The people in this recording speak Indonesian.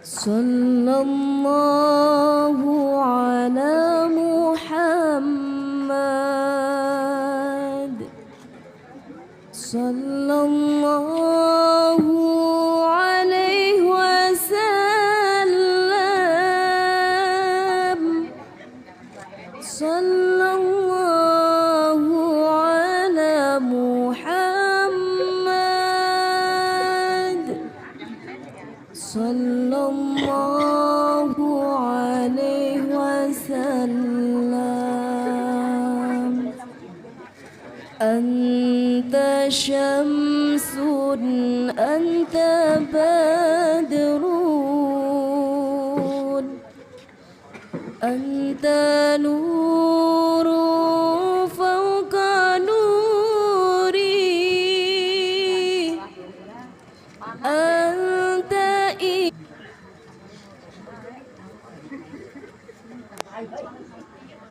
Sallallahu ala Muhammad. Sallallahu alaihi wasallam. Sallallahu ala Muhammad. Sallallahu alaihi wasallam. Anta syamsun, anta badrun, anta nurun fawqa nuri, anta